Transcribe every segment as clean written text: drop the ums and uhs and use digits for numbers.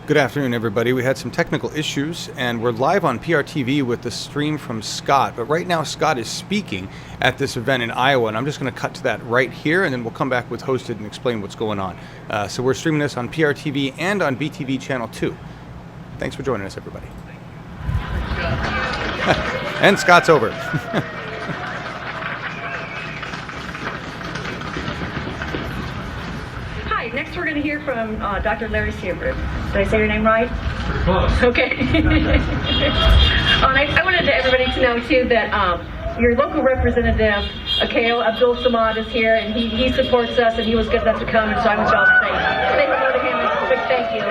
Good afternoon, everybody. We had some technical issues, and we're live on PRTV with the stream from Scott. But right now, Scott is speaking at this event in Iowa, and I'm just going to cut to that right here, and then we'll come back with Hosted and explain what's going on. So we're streaming this on PRTV and on BTV Channel 2. Thanks for joining us, everybody. And Scott's over. Next, we're going to hear from Dr. Larry Seabrook. Did I say your name right? Close. Okay. I wanted everybody to know, too, that your local representative, Akeo Abdul Samad, is here, and he supports us, and he was good enough to come, and so I want y'all to say hello to him and a big thank you.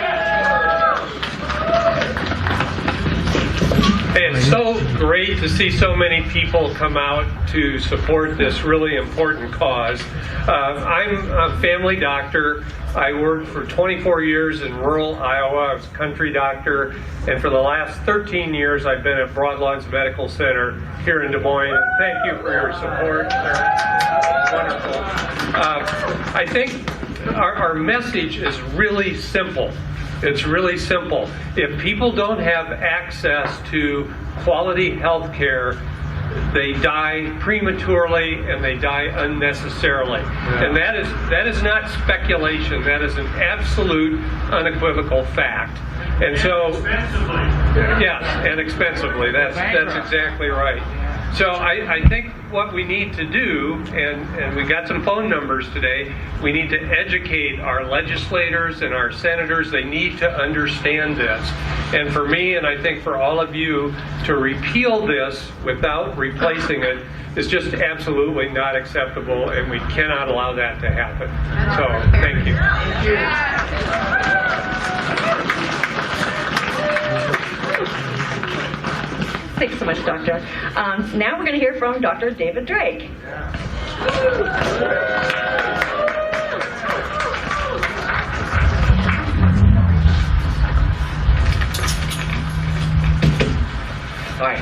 It's so great to see so many people come out to support this really important cause. I'm a family doctor. I worked for 24 years in rural Iowa. I was a country doctor, and for the last 13 years I've been at Broadlawns Medical Center here in Des Moines. And thank you for your support. They're wonderful. I think our message is really simple. It's really simple. If people don't have access to quality health care, they die prematurely and they die unnecessarily. Yeah. And that is not speculation. That is an absolute, unequivocal fact. And so, yes, and expensively. That's exactly right. So I think what we need to do, and we got some phone numbers today, we need to educate our legislators and our senators. They need to understand this. And for me, and I think for all of you, to repeal this without replacing it is just absolutely not acceptable, and we cannot allow that to happen. So, thank you. Thanks so much, Doctor. Now we're going to hear from Dr. David Drake. Hi.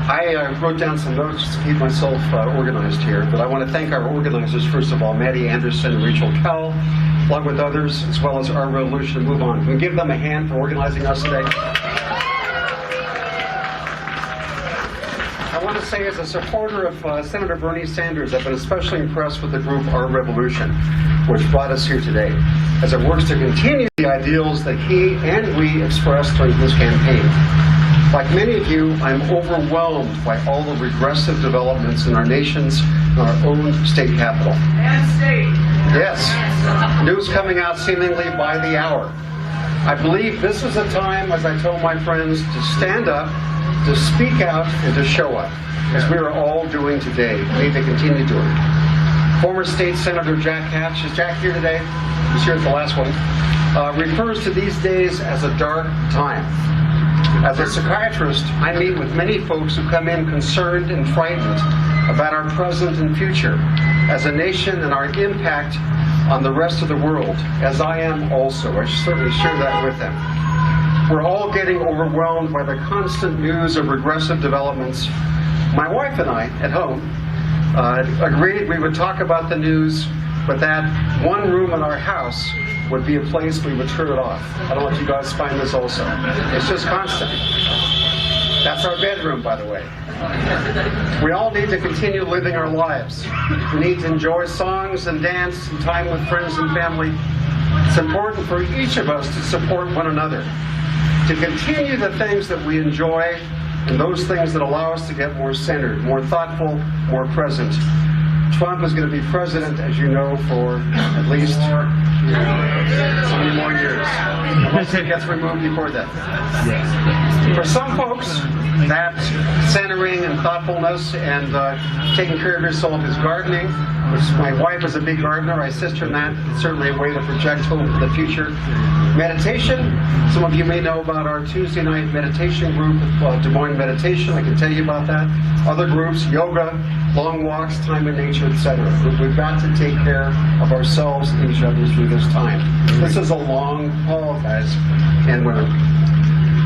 I wrote down some notes to keep myself organized here, but I want to thank our organizers, first of all, Maddie Anderson and Rachel Kell, along with others, as well as Our Revolution Move On. Can we give them a hand for organizing us today? I want to say, as a supporter of Senator Bernie Sanders, I've been especially impressed with the group Our Revolution, which brought us here today, as it works to continue the ideals that he and we expressed during his campaign. Like many of you, I'm overwhelmed by all the regressive developments in our nation's and our own state capital. And state. Yes. News coming out seemingly by the hour. I believe this is a time, as I told my friends, to stand up, to speak out, and to show up, as we are all doing today. We need to continue doing it. Former State Senator Jack Hatch, is Jack here today? He's here at the last one. Refers to these days as a dark time. As a psychiatrist, I meet with many folks who come in concerned and frightened about our present and future as a nation and our impact on the rest of the world, as I am also. I certainly share that with them. We're all getting overwhelmed by the constant news of regressive developments. My wife and I, at home, agreed we would talk about the news, but that one room in our house would be a place we would turn it off. I don't know if you guys find this also. It's just constant. That's our bedroom, by the way. We all need to continue living our lives. We need to enjoy songs and dance and time with friends and family. It's important for each of us to support one another, to continue the things that we enjoy and those things that allow us to get more centered, more thoughtful, more present. Trump is going to be president, as you know, for at least so many more years, unless he gets removed before that. For some folks, that centering and thoughtfulness and taking care of yourself is gardening, which my wife is a big gardener. I assist her in that. It's certainly a way to project hope for the future. Meditation. Some of you may know about our Tuesday night meditation group, Des Moines Meditation. I can tell you about that. Other groups, yoga, long walks, time in nature, etc. We've got to take care of ourselves and each other through this time. This is a long haul, guys and women.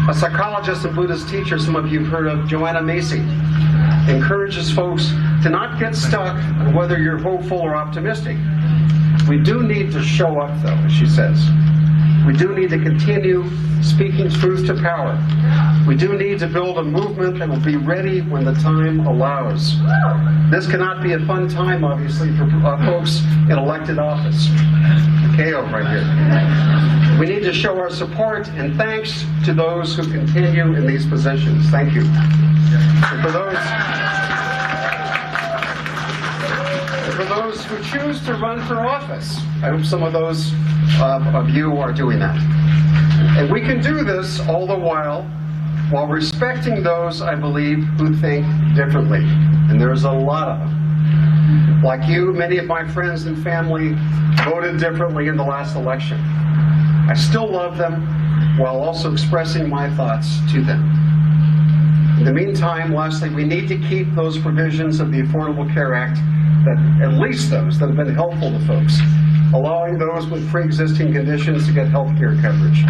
A psychologist and Buddhist teacher, some of you have heard of, Joanna Macy, encourages folks to not get stuck on whether you're hopeful or optimistic. We do need to show up, though, as she says. We do need to continue speaking truth to power. We do need to build a movement that will be ready when the time allows. This cannot be a fun time, obviously, for folks in elected office. KO right here. We need to show our support and thanks to those who continue in these positions. Thank you. And for those who choose to run for office, I hope some of those of you are doing that. And we can do this all the while respecting those, I believe, who think differently. And there's a lot of them. Like you, many of my friends and family voted differently in the last election. I still love them while also expressing my thoughts to them. In the meantime, lastly, we need to keep those provisions of the Affordable Care Act, that at least those that have been helpful to folks, allowing those with pre-existing conditions to get health care coverage,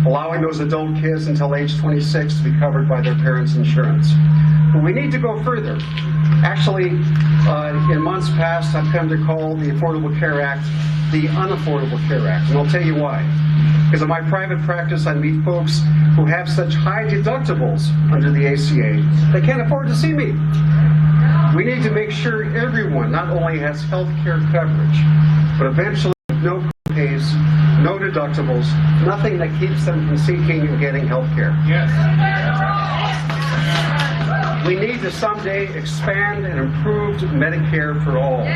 allowing those adult kids until age 26 to be covered by their parents' insurance. But we need to go further. Actually, in months past, I've come to call the Affordable Care Act the Unaffordable Care Act, and I'll tell you why. Because in my private practice, I meet folks who have such high deductibles under the ACA, they can't afford to see me. We need to make sure everyone not only has health care coverage, but eventually no co-pays, no deductibles, nothing that keeps them from seeking and getting health care. Yes. We need to someday expand and improve Medicare for all.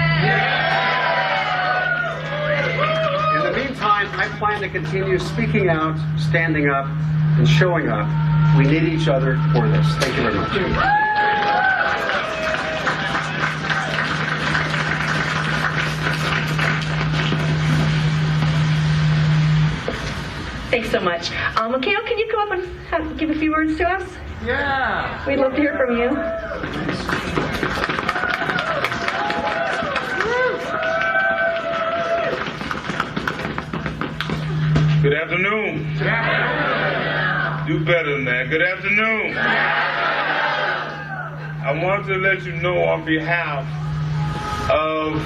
In the meantime, I plan to continue speaking out, standing up, and showing up. We need each other for this. Thank you very much. Thanks so much. Mikhail, can you come up and give a few words to us? Yeah. We'd love to hear from you. Good afternoon. Yeah. Do better than that. Good afternoon. I want to let you know on behalf of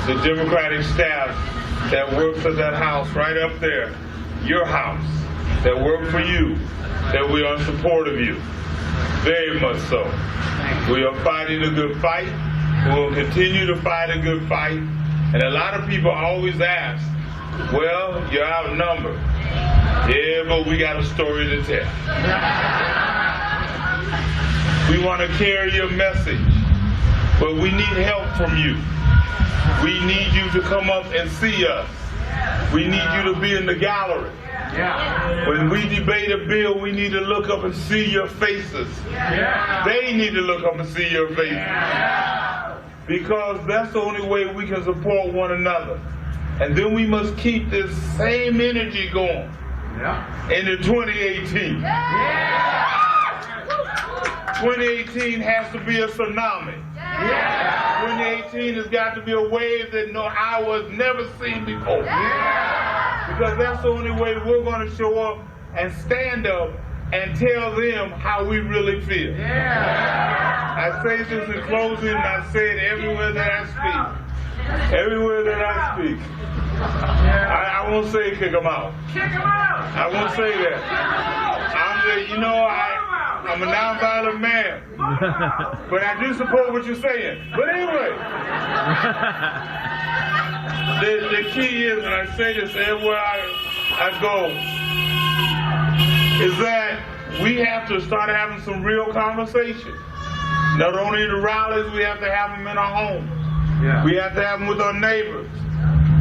the Democratic staff that works at that house right up there, your house, that work for you, that we are in support of you. Very much so. We are fighting a good fight. We will continue to fight a good fight. And a lot of people always ask, well, you're outnumbered. Yeah, but we got a story to tell. We want to carry your message, but we need help from you. We need you to come up and see us. We need you to be in the gallery. Yeah. When we debate a bill, we need to look up and see your faces. Yeah. They need to look up and see your faces. Yeah. Because that's the only way we can support one another. And then we must keep this same energy going into 2018. Yeah. 2018 has to be a tsunami. Yeah. 2018 has got to be a wave that no eye was never seen before. Yeah. Because that's the only way we're going to show up and stand up and tell them how we really feel. Yeah. I say this in closing, and I say it everywhere that I speak. Everywhere that I speak. I won't say kick them out. Kick them out. I won't say that. I'm a nonviolent man, but I do support what you're saying. But anyway, the key is, and I say this everywhere I go, is that we have to start having some real conversations. Not only in the rallies, we have to have them in our homes. Yeah. We have to have them with our neighbors.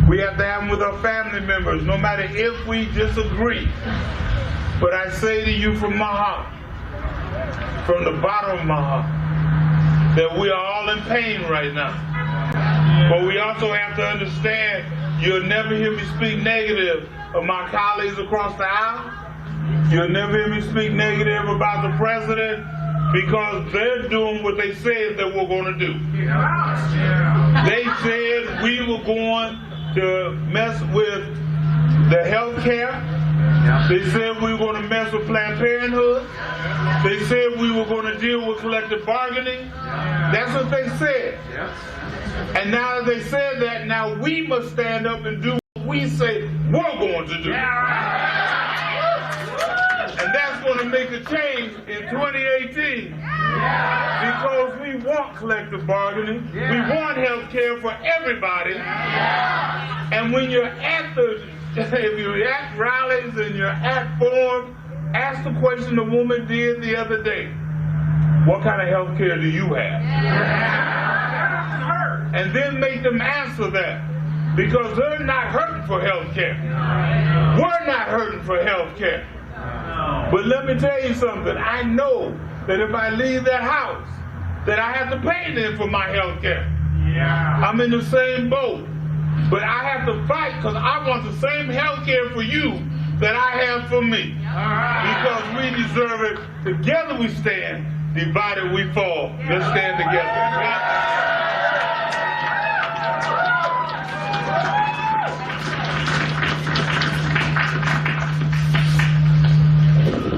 We have to have them with our family members, no matter if we disagree. But I say to you from my heart, from the bottom of my heart, that we are all in pain right now. But we also have to understand, you'll never hear me speak negative of my colleagues across the aisle. You'll never hear me speak negative about the president, because they're doing what they said that we're going to do. They said we were going to mess with the health care. They said we were going to mess with Planned Parenthood. They said we were going to deal with collective bargaining. That's what they said. And now that they said that, now we must stand up and do what we say we're going to do. And that's going to make a change in 2018 because we want collective bargaining. We want health care for everybody. And when you're at if you're at rallies and you're at forums, ask the question the woman did the other day. What kind of health care do you have? And then make them answer that. Because they're not hurting for health care. We're not hurting for health care. But let me tell you something. I know that if I leave that house, that I have to pay them for my health care. I'm in the same boat. But I have to fight because I want the same health care for you that I have for me. Because we deserve it. Together we stand. Divided we fall. Let's stand together.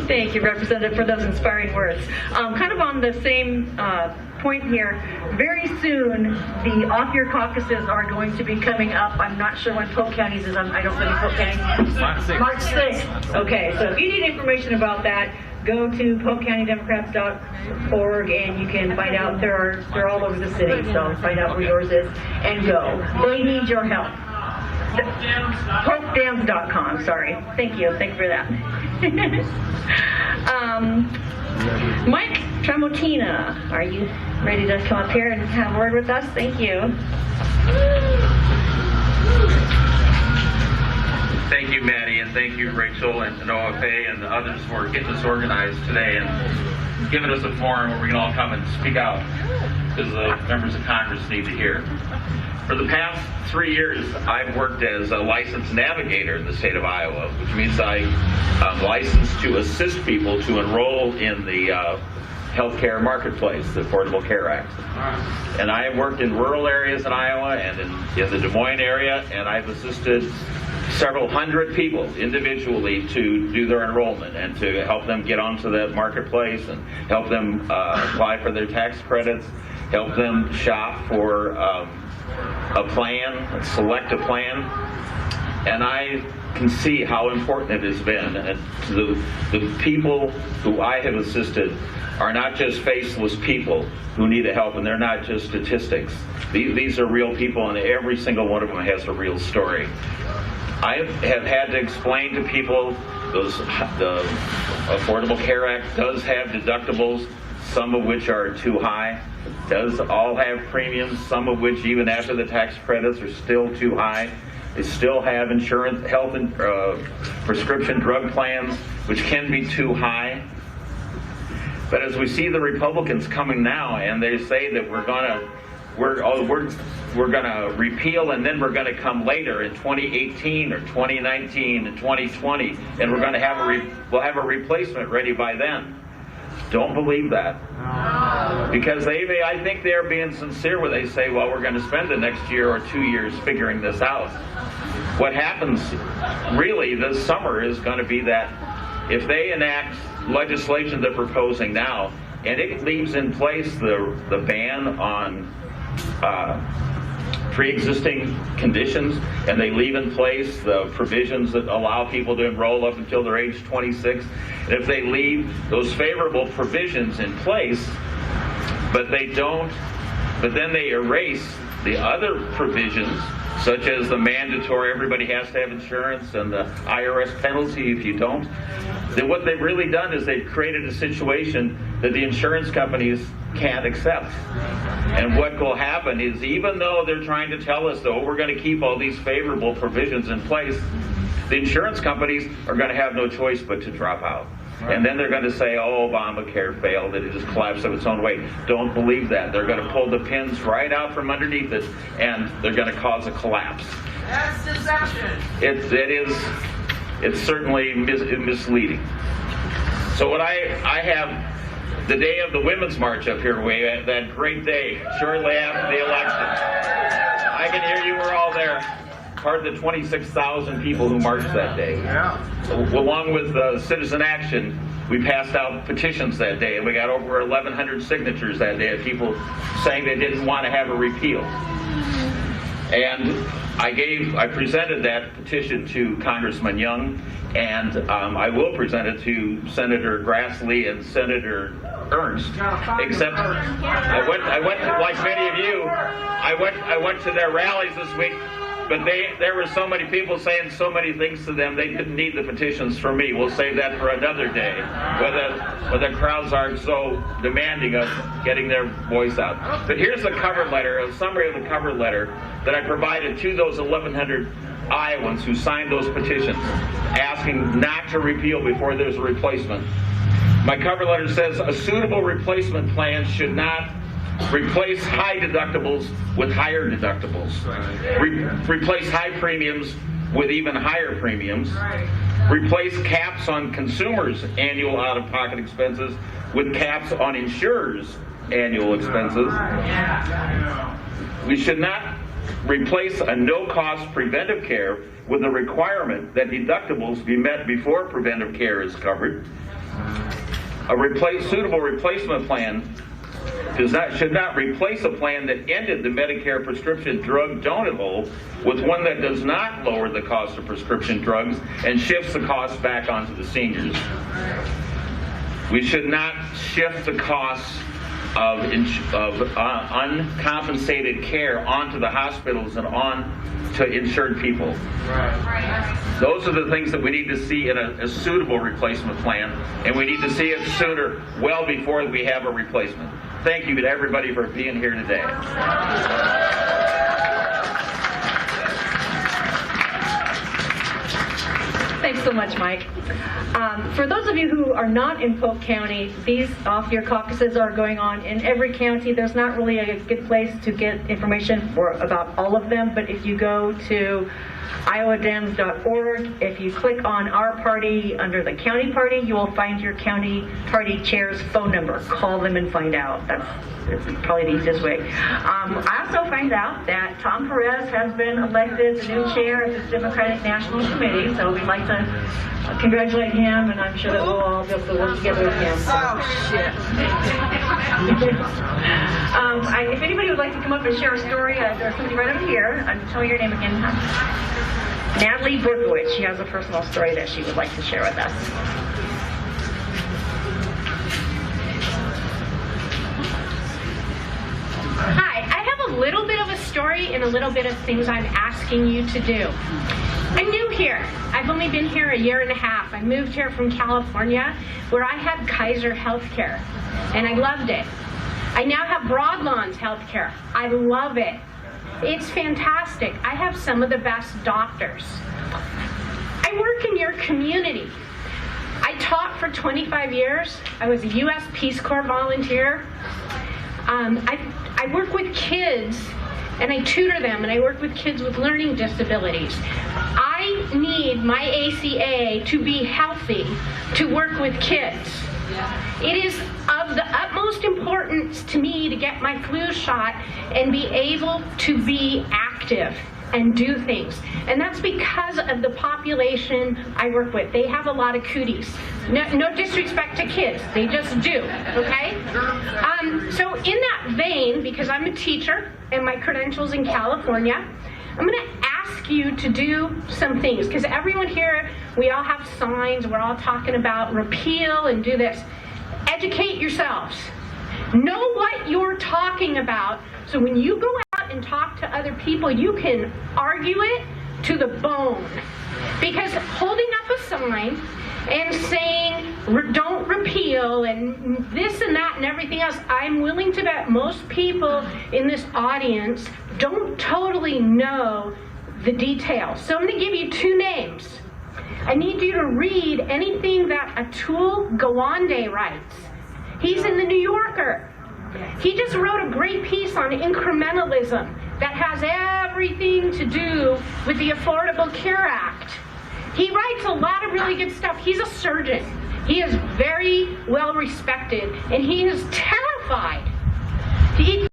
Thank you, Representative, for those inspiring words. Kind of on the same point here, very soon the off-year caucuses are going to be coming up. I'm not sure when Polk County's is. I don't live in Polk County. March 6th. Okay, so if you need information about that, go to polkcountydemocrats.org and you can find out. They're all over the city, so find out where yours is and go. They need your help. PolkDams.com, sorry. Thank you for that. Mike Tramontina, are you ready to come up here and have a word with us? Thank you. Thank you, Maddie, and thank you, Rachel and OFA and the others for getting us organized today and giving us a forum where we can all come and speak out because the members of Congress need to hear. For the past 3 years, I've worked as a licensed navigator in the state of Iowa, which means I'm licensed to assist people to enroll in the healthcare marketplace, the Affordable Care Act. And I have worked in rural areas in Iowa and in the Des Moines area, and I've assisted several hundred people individually to do their enrollment and to help them get onto that marketplace and help them apply for their tax credits, help them shop for a plan, select a plan, and I can see how important it has been. And the people who I have assisted are not just faceless people who need help, and they're not just statistics. These are real people, and every single one of them has a real story. I have had to explain to people the Affordable Care Act does have deductibles, some of which are too high, does all have premiums, some of which even after the tax credits are still too high. They still have insurance, health and prescription drug plans, which can be too high. But as we see the Republicans coming now, and they say that we're gonna repeal, and then we're gonna come later in 2018 or 2019 and 2020, and we're gonna have we'll have a replacement ready by then. Don't believe that. Because I think they're being sincere when they say, well, we're going to spend the next year or 2 years figuring this out. What happens really this summer is going to be that if they enact legislation they're proposing now, and it leaves in place the ban on pre-existing conditions, and they leave in place the provisions that allow people to enroll up until they're age 26. And if they leave those favorable provisions in place, but then they erase the other provisions, such as the mandatory, everybody has to have insurance, and the IRS penalty if you don't, then what they've really done is they've created a situation that the insurance companies can't accept. And what will happen is, even though they're trying to tell us, though, we're going to keep all these favorable provisions in place, the insurance companies are going to have no choice but to drop out. And then they're going to say, oh, Obamacare failed, that it just collapsed of its own weight. Don't believe that. They're going to pull the pins right out from underneath it, and they're going to cause a collapse. That's deception. It's certainly misleading. So what I have, the day of the Women's March up here, that great day, shortly after the election. I can hear you were all there. Part of the 26,000 people who marched that day. Yeah. Along with Citizen Action, we passed out petitions that day, and we got over 1,100 signatures that day of people saying they didn't want to have a repeal. And I presented that petition to Congressman Young, and I will present it to Senator Grassley and Senator Ernst. Except I went like many of you. I went to their rallies this week, but there were so many people saying so many things to them. They didn't need the petitions from me. We'll save that for another day, when the crowds aren't so demanding of getting their voice out. But here's the cover letter, a summary of the cover letter that I provided to those 1,100 Iowans who signed those petitions, asking not to repeal before there's a replacement. My cover letter says a suitable replacement plan should not replace high deductibles with higher deductibles. Replace high premiums with even higher premiums. Replace caps on consumers' annual out-of-pocket expenses with caps on insurers' annual expenses. We should not replace a no-cost preventive care with a requirement that deductibles be met before preventive care is covered. A suitable replacement plan should not replace a plan that ended the Medicare prescription drug donut hole with one that does not lower the cost of prescription drugs and shifts the cost back onto the seniors. We should not shift the costs of uncompensated care onto the hospitals and on to insured people. Those are the things that we need to see in a suitable replacement plan, and we need to see it sooner, well before we have a replacement. Thank you to everybody for being here today. Thanks so much, Mike. For those of you who are not in Polk County, these off-year caucuses are going on in every county. There's not really a good place to get information about all of them, but if you go to iowadems.org, if you click on our party under the county party, you will find your county party chair's phone number. Call them and find out. That's probably the easiest way. I also find out that Tom Perez has been elected the new chair of the Democratic National Committee, so we'd like to congratulate him, and I'm sure that we'll all be able to work together with him. Oh, shit. If anybody would like to come up and share a story, there's somebody right over here. Tell me your name again. Natalie Berkowitz. She has a personal story that she would like to share with us. Hi, I have a little bit of a story and a little bit of things I'm asking you to do. I'm new here. I've only been here a year and a half. I moved here from California where I had Kaiser Healthcare, and I loved it. I now have Broadlawns Healthcare. I love it. It's fantastic. I have some of the best doctors. I work in your community. I taught for 25 years. I was a U.S. Peace Corps volunteer. I work with kids, and I tutor them, and I work with kids with learning disabilities. I need my ACA to be healthy to work with kids. It is of the utmost importance to me to get my flu shot and be able to be active and do things. And that's because of the population I work with. They have a lot of cooties. No disrespect to kids, they just do, okay? So in that vein, because I'm a teacher and my credentials in California, I'm gonna ask you to do some things, because everyone here, we all have signs, we're all talking about repeal and do this. Educate yourselves. Know what you're talking about, so when you go out and talk to other people, you can argue it to the bone. Because holding up a sign and saying don't repeal and this and that and everything else, I'm willing to bet most people in this audience don't totally know the details. So I'm going to give you two names. I need you to read anything that Atul Gawande writes. He's in the New Yorker. He just wrote a great piece on incrementalism that has everything to do with the Affordable Care Act. He writes a lot of really good stuff. He's a surgeon. He is very well respected, and he is terrified. The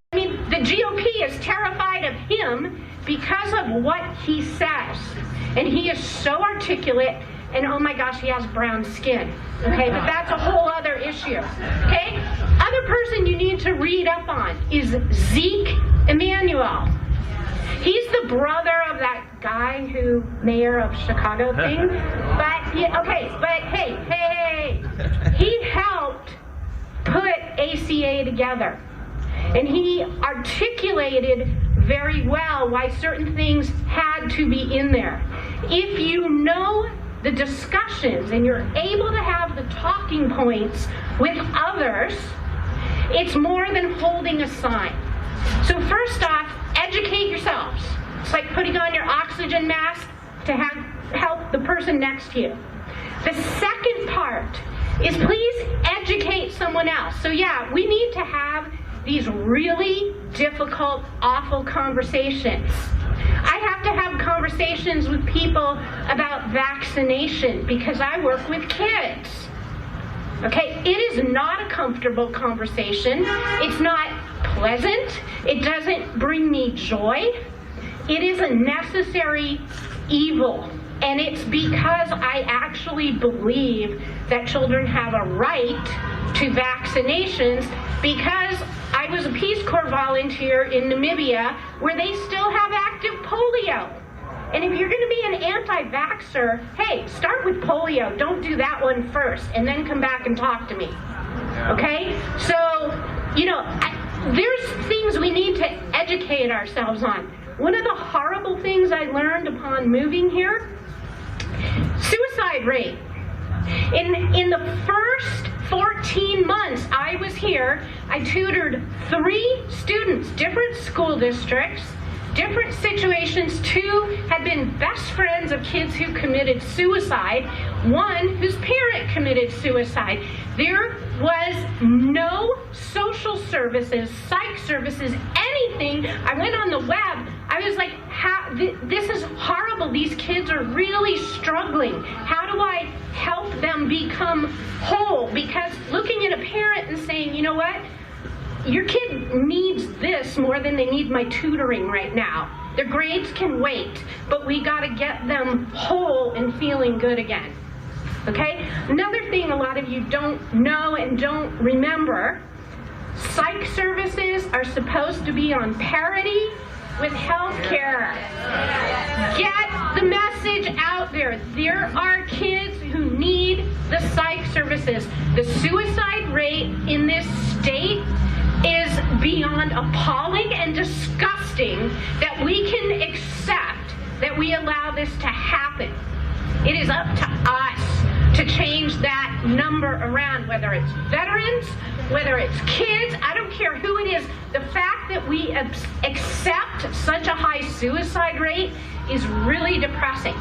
GOP is terrified of him because of what he says. And he is so articulate, and oh my gosh, he has brown skin. Okay, but that's a whole other issue. Okay? Other person you need to read up on is Zeke Emanuel. He's the brother of that guy who, mayor of Chicago thing. But, yeah, okay, but hey, he helped put ACA together. And he articulated very well why certain things had to be in there. If you know the discussions and you're able to have the talking points with others, it's more than holding a sign. So first off, educate yourselves. It's like putting on your oxygen mask to help the person next to you. The second part is please educate someone else. So yeah, we need to have these really difficult, awful conversations. I have to have conversations with people about vaccination because I work with kids. Okay, it is not a comfortable conversation. It's not pleasant. It doesn't bring me joy. It is a necessary evil. And it's because I actually believe that children have a right to vaccinations because I was a Peace Corps volunteer in Namibia where they still have active polio. And if you're going to be an anti-vaxxer, hey, start with polio. Don't do that one first and then come back and talk to me. Okay? So, you know, there's things we need to educate ourselves on. One of the horrible things I learned upon moving here, suicide rate. In the first 14 months I was here, I tutored 3 students, different school districts, different situations. 2 had been best friends of kids who committed suicide, 1 whose parent committed suicide. There was no social services, psych services, anything. I went on the web. I was like, this is horrible. These kids are really struggling. How do I help them become whole? Because looking at a parent and saying, you know what? Your kid needs this more than they need my tutoring right now. Their grades can wait, but we got to get them whole and feeling good again. Okay? Another thing a lot of you don't know and don't remember, psych services are supposed to be on parity with health care. Get the message out there. There are kids who need the psych services. The suicide rate in this state is beyond appalling and disgusting that we can accept that we allow this to happen. It is up to us to change that number around, whether it's veterans, whether it's kids, I don't care who it is. The fact that we accept such a high suicide rate is really depressing.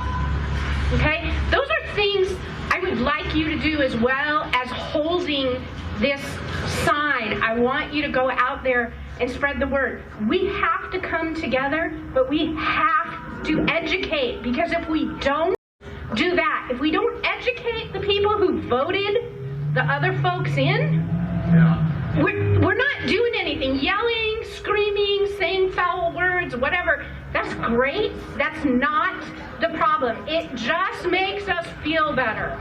Okay? Those are things I would like you to do as well as holding this sign. I want you to go out there and spread the word. We have to come together, but we have to educate, because if we don't do that, if we don't educate the people who voted the other folks in, we're not doing anything. Yelling, screaming, saying foul words, whatever, that's great. That's not the problem. It just makes us feel better.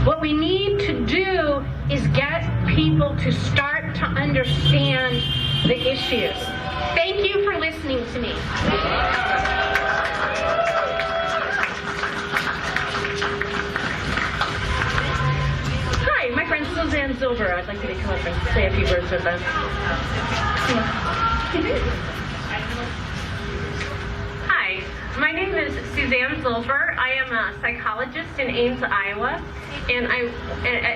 What we need to do is get people to start to understand the issues. Thank you for listening to me. Hi, my friend Suzanne Silver. I'd like you to come up and say a few words with us. Hi, my name is Suzanne Silver. I am a psychologist in Ames, Iowa, and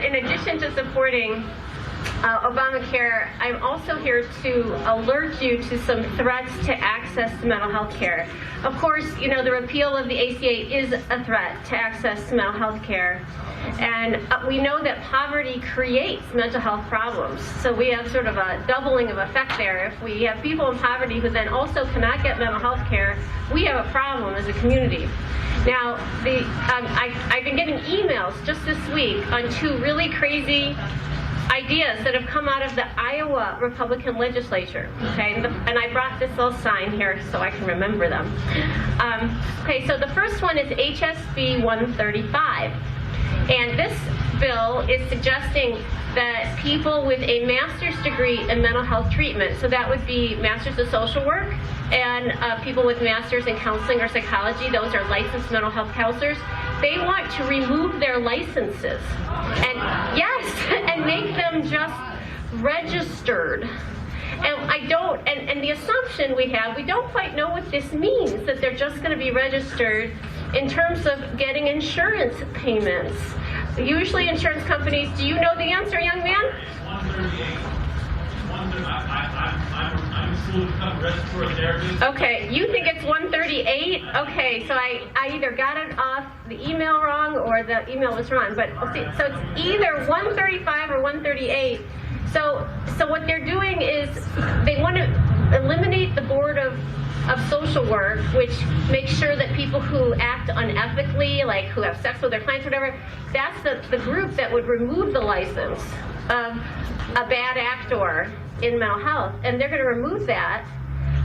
in addition to supporting Obamacare, I'm also here to alert you to some threats to access to mental health care. Of course, you know, the repeal of the ACA is a threat to access to mental health care. And we know that poverty creates mental health problems. So we have sort of a doubling of effect there. If we have people in poverty who then also cannot get mental health care, we have a problem as a community. Now, I've been getting emails just this week on 2 really crazy ideas that have come out of the Iowa Republican legislature, okay? And I brought this little sign here so I can remember them. Okay, so the first one is HSB 135. And this bill is suggesting that people with a master's degree in mental health treatment, so that would be master's of social work, and people with masters in counseling or psychology, those are licensed mental health counselors, they want to remove their licenses. And yes, and make them just registered. And I don't, and the assumption we have, we don't quite know what this means, that they're just going to be registered in terms of getting insurance payments. Usually insurance companies, do you know the answer, young man? 138. I'm a school become respiratory therapist. Okay, you think it's 138? Okay, so I either got it off the email wrong or the email was wrong. But so it's either 135 or 138. So what they're doing is they want to eliminate the Board of Social Work, which makes sure that people who act unethically, like who have sex with their clients, whatever, that's the group that would remove the license of a bad actor in mental health, and they're going to remove that.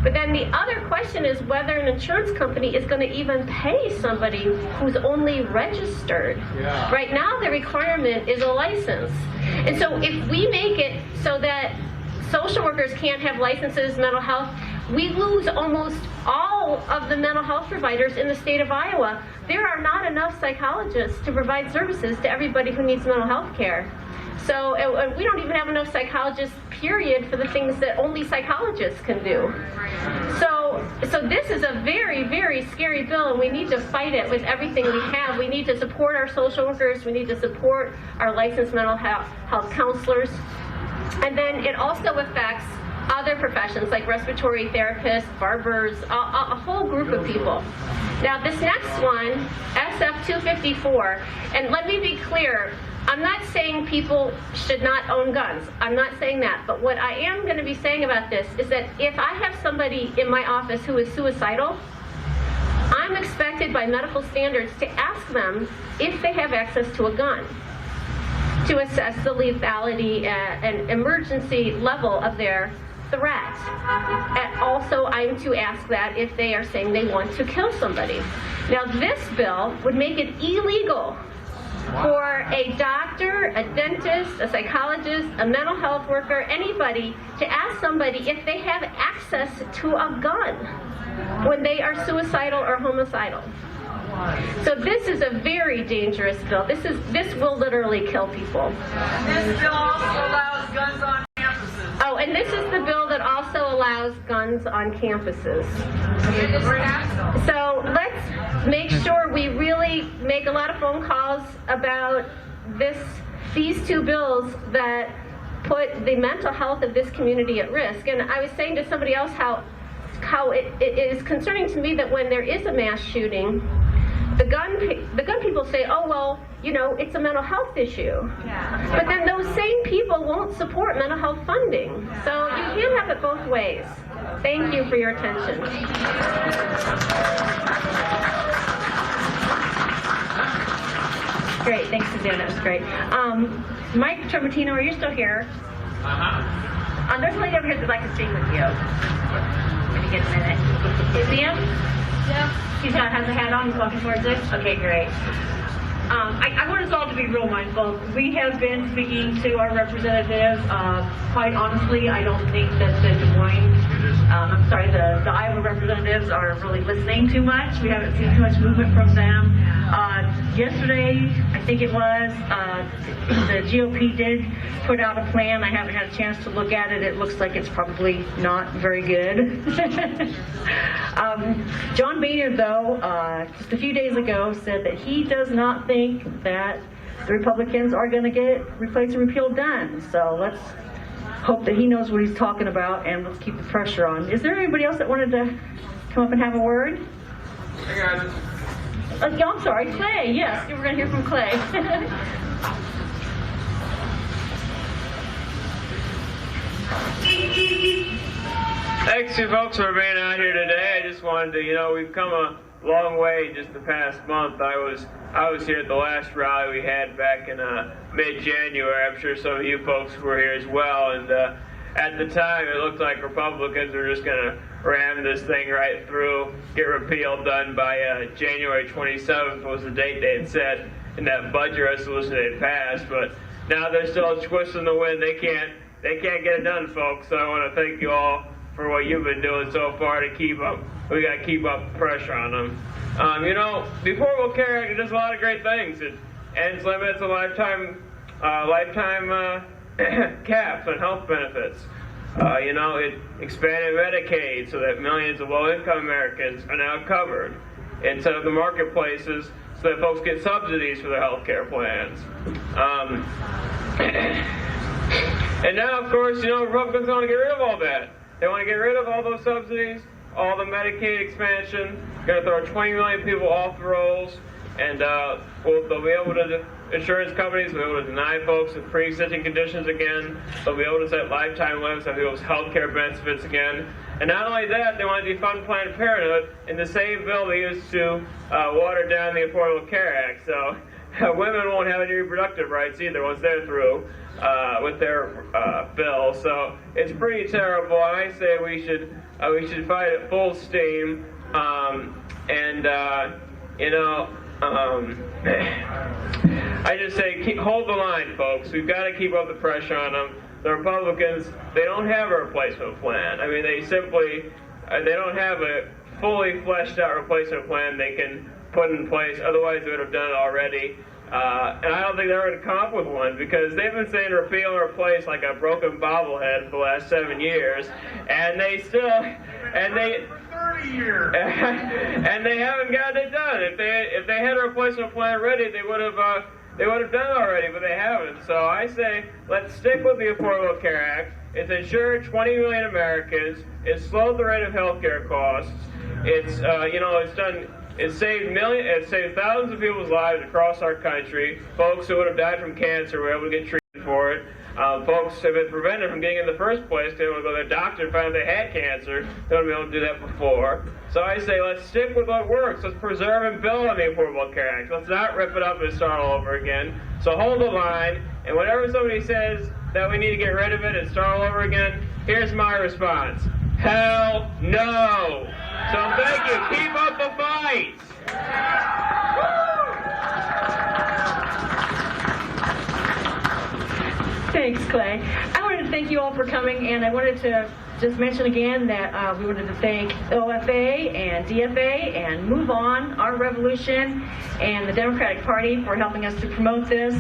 But then the other question is whether an insurance company is going to even pay somebody who's only registered. Yeah. Right now, the requirement is a license. And so if we make it so that social workers can't have licenses, mental health, we lose almost all of the mental health providers in the state of Iowa. There are not enough psychologists to provide services to everybody who needs mental health care. So we don't even have enough psychologists, period, for the things that only psychologists can do. So this is a very, very scary bill, and we need to fight it with everything we have. We need to support our social workers. We need to support our licensed mental health counselors. And then it also affects other professions like respiratory therapists, barbers, a whole group of people. Now this next one, SF 254, and let me be clear, I'm not saying people should not own guns. I'm not saying that. But what I am going to be saying about this is that if I have somebody in my office who is suicidal, I'm expected by medical standards to ask them if they have access to a gun, to assess the lethality and emergency level of their threat. And also, I'm to ask that if they are saying they want to kill somebody. Now, this bill would make it illegal for a doctor, a dentist, a psychologist, a mental health worker, anybody to ask somebody if they have access to a gun when they are suicidal or homicidal. So this is a very dangerous bill. This will literally kill people. This bill also allows guns on campuses. Oh, and this is the bill that also allows guns on campuses. So let's make sure we really make a lot of phone calls about these two bills that put the mental health of this community at risk. And I was saying to somebody else how it is concerning to me that when there is a mass shooting, the gun people say, oh, well, you know, it's a mental health issue. Yeah. But then those same people won't support mental health funding. So you can't have it both ways. Thank you for your attention. Great, thanks, Suzanne, that was great. Mike Tromatino, are you still here? There's a lady over here that'd like to speak with you. Let me get a minute. You see him? Yeah. He's got, has a hat on, he's walking towards us? Okay, great. I want us all to be real mindful. We have been speaking to our representatives. Quite honestly, I don't think that the Des Moines, the Iowa representatives are really listening too much. We haven't seen too much movement from them. Yesterday, I think it was, the GOP did put out a plan. I haven't had a chance to look at it. It looks like it's probably not very good. John Boehner, though, just a few days ago said that he does not think that the Republicans are going to get replace and repeal done. So let's hope that he knows what he's talking about, and let's keep the pressure on. Is there anybody else that wanted to come up and have a word? Hey guys. I'm sorry, Clay. Yes, we're going to hear from Clay. Thanks you folks for being out here today. I just wanted to, we've come a long way just the past month. I was here at the last rally we had back in mid-January. I'm sure some of you folks were here as well. And at the time, it looked like Republicans were just going to ram this thing right through, get repeal done by January 27th was the date they had set in that budget resolution they had passed. But now there's still a twist in the wind. They can't get it done, folks. So I want to thank you all for what you've been doing so far to keep up. We got to keep up the pressure on them. You know, the Affordable Care Act, it does a lot of great things. It ends limits on lifetime caps on health benefits. You know, it expanded Medicaid so that millions of low-income Americans are now covered. It set up the marketplaces so that folks get subsidies for their health care plans. And now, of course, you know, Republicans want to get rid of all that. They want to get rid of all those subsidies, all the Medicaid expansion. Going to throw 20 million people off the rolls, and they'll be able to, insurance companies will be able to deny folks with pre-existing conditions again. They'll be able to set lifetime limits on people's health care benefits again. And not only that, they want to defund Planned Parenthood in the same bill they used to water down the Affordable Care Act. So women won't have any reproductive rights either once they're through with their bill. So it's pretty terrible. I say we should fight at full steam. You know, I just say hold the line, folks. We've got to keep up the pressure on them. The Republicans, they don't have a replacement plan. I mean, they don't have a fully fleshed out replacement plan they can put in place. Otherwise, they would have done it already. And I don't think they're going to come up with one because they've been saying repeal and replace like a broken bobblehead for the last 7 years, and they still, and they, 30 years, and they haven't gotten it done. If they had a replacement plan ready, they would have done it already, but they haven't. So I say let's stick with the Affordable Care Act. It's insured 20 million Americans. It's slowed the rate of health care costs. It's It saved thousands of people's lives across our country. Folks who would have died from cancer were able to get treated for it. Folks have been prevented from getting in the first place. They would go to their doctor and find out they had cancer. They wouldn't be able to do that before. So I say let's stick with what works. Let's preserve and build on the Affordable Care Act. Let's not rip it up and start all over again. So hold the line. And whenever somebody says that we need to get rid of it and start all over again, here's my response. Hell no. So thank you. Keep up the fight. Thanks, Clay. I wanted to thank you all for coming, and I wanted to just mention again that we wanted to thank OFA and DFA and Move On, Our Revolution, and the Democratic Party for helping us to promote this.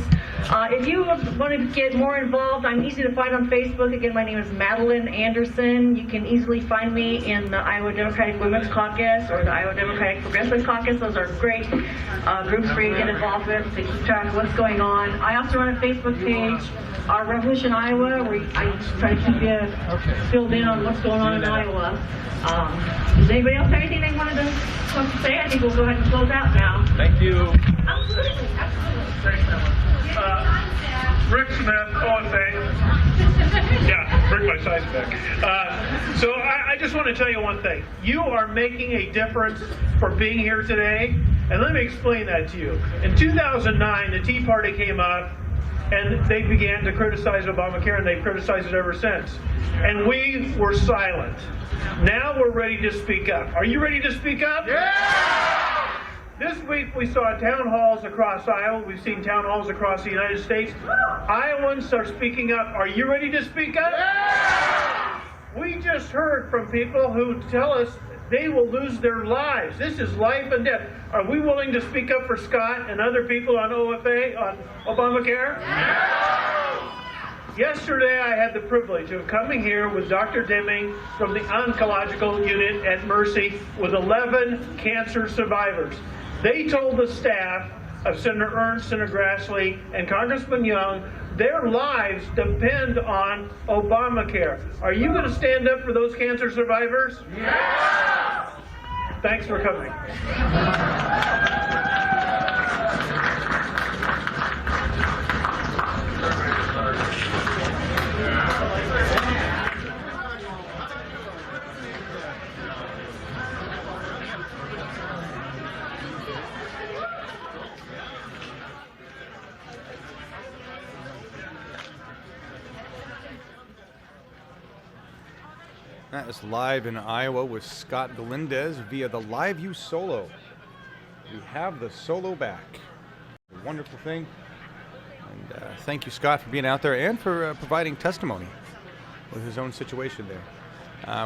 If you want to get more involved, I'm easy to find on Facebook. Again, my name is Madeline Anderson. You can easily find me in the Iowa Democratic Women's Caucus or the Iowa Democratic Progressive Caucus. Those are great groups for you to get involved with to keep track of what's going on. I also run a Facebook page, Our Revolution Iowa, where I try to keep you filled in on what's going on in Iowa. Does anybody else have anything they wanted to say? I think we'll go ahead and close out now. Thank you. Absolutely. Rick Smith, OFA. Yeah, bring my size back. So I just want to tell you one thing. You are making a difference for being here today, and let me explain that to you. In 2009, the Tea Party came up, and they began to criticize Obamacare, and they've criticized it ever since. And we were silent. Now we're ready to speak up. Are you ready to speak up? Yeah! This week we saw town halls across Iowa. We've seen town halls across the United States. Iowans are speaking up. Are you ready to speak up? Yeah! We just heard from people who tell us they will lose their lives. This is life and death. Are we willing to speak up for Scott and other people on OFA, on Obamacare? Yeah! Yesterday I had the privilege of coming here with Dr. Deming from the oncological unit at Mercy with 11 cancer survivors. They told the staff of Senator Ernst, Senator Grassley, and Congressman Young their lives depend on Obamacare. Are you going to stand up for those cancer survivors? Yeah! Thanks for coming. That is live in Iowa with Scott Galindez via the LiveU Solo. We have the Solo back. A wonderful thing. And thank you, Scott, for being out there and for providing testimony with his own situation there.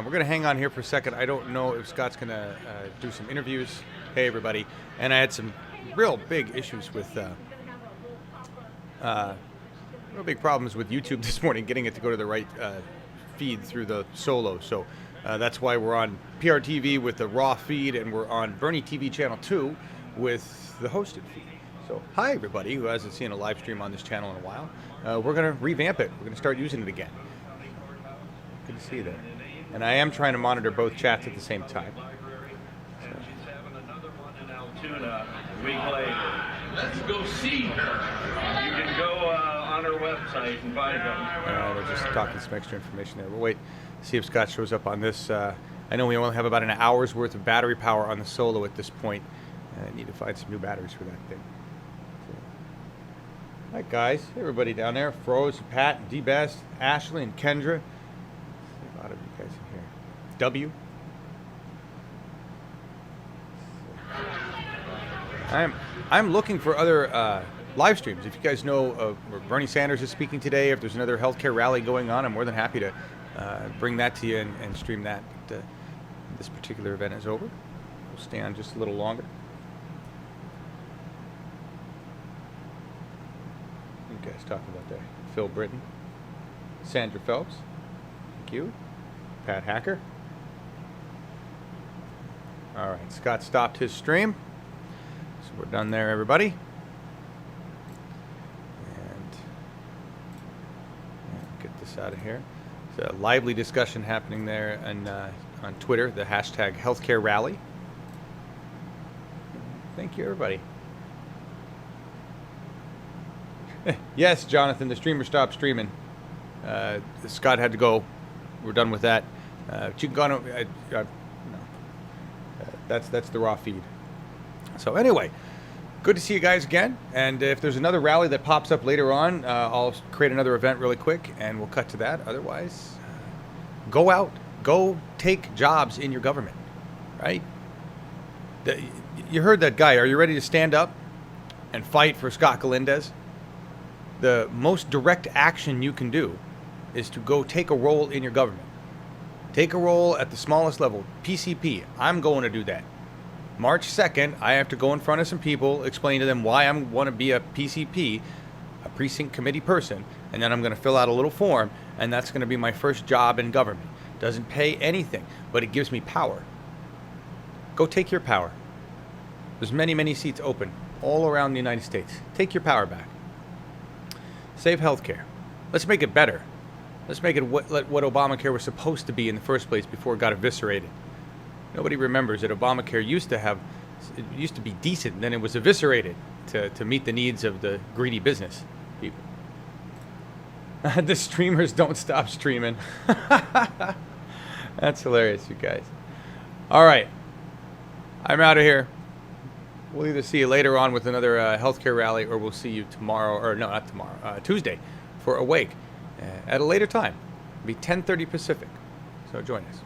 We're going to hang on here for a second. I don't know if Scott's going to do some interviews. Hey, everybody. And I had some real big issues with, real big problems with YouTube this morning, getting it to go to the right feed through the Solo. So that's why we're on PRTV with the raw feed, and we're on Bernie TV Channel 2 with the hosted feed. So hi, everybody who hasn't seen a live stream on this channel in a while. We're going to revamp it. We're going to start using it again. Good to see you there. And I am trying to monitor both chats at the same time. She's having another one in Altoona a week later. Let's go see her. You can go on her website and find them. We're just talking some extra information there. We'll wait, see if Scott shows up on this. I know we only have about an hour's worth of battery power on the Solo at this point. I need to find some new batteries for that thing. So. Hi, guys. Everybody down there. Froze, Pat, D-Best, Ashley, and Kendra. A lot of you guys in here. W. I'm looking for other live streams. If you guys know where Bernie Sanders is speaking today, if there's another healthcare rally going on, I'm more than happy to bring that to you and stream that. But, this particular event is over. We'll stay on just a little longer. You guys talking about that? Phil Britton, Sandra Phelps, thank you. Pat Hacker. All right, Scott stopped his stream. So we're done there, everybody. And get this out of here. There's a lively discussion happening there on Twitter, the hashtag healthcare rally. Thank you, everybody. Yes, Jonathan, the streamer stopped streaming. Scott had to go. We're done with that. You can go on. No. That's the raw feed. So anyway, good to see you guys again. And if there's another rally that pops up later on, I'll create another event really quick, and we'll cut to that. Otherwise, go out, go take jobs in your government, right? You heard that guy. Are you ready to stand up and fight for Scott Galindez? The most direct action you can do is to go take a role in your government. Take a role at the smallest level. PCP, I'm going to do that. March 2nd, I have to go in front of some people, explain to them why I want to be a PCP, a precinct committee person, and then I'm going to fill out a little form, and that's going to be my first job in government. Doesn't pay anything, but it gives me power. Go take your power. There's many, many seats open all around the United States. Take your power back. Save healthcare. Let's make it better. Let's make it what Obamacare was supposed to be in the first place before it got eviscerated. Nobody remembers that Obamacare used to be decent, then it was eviscerated to meet the needs of the greedy business people. The streamers don't stop streaming. That's hilarious, you guys. All right. I'm out of here. We'll either see you later on with another healthcare rally, or we'll see you tomorrow, or no, not tomorrow, Tuesday for Awake at a later time. It'll be 10:30 Pacific. So join us.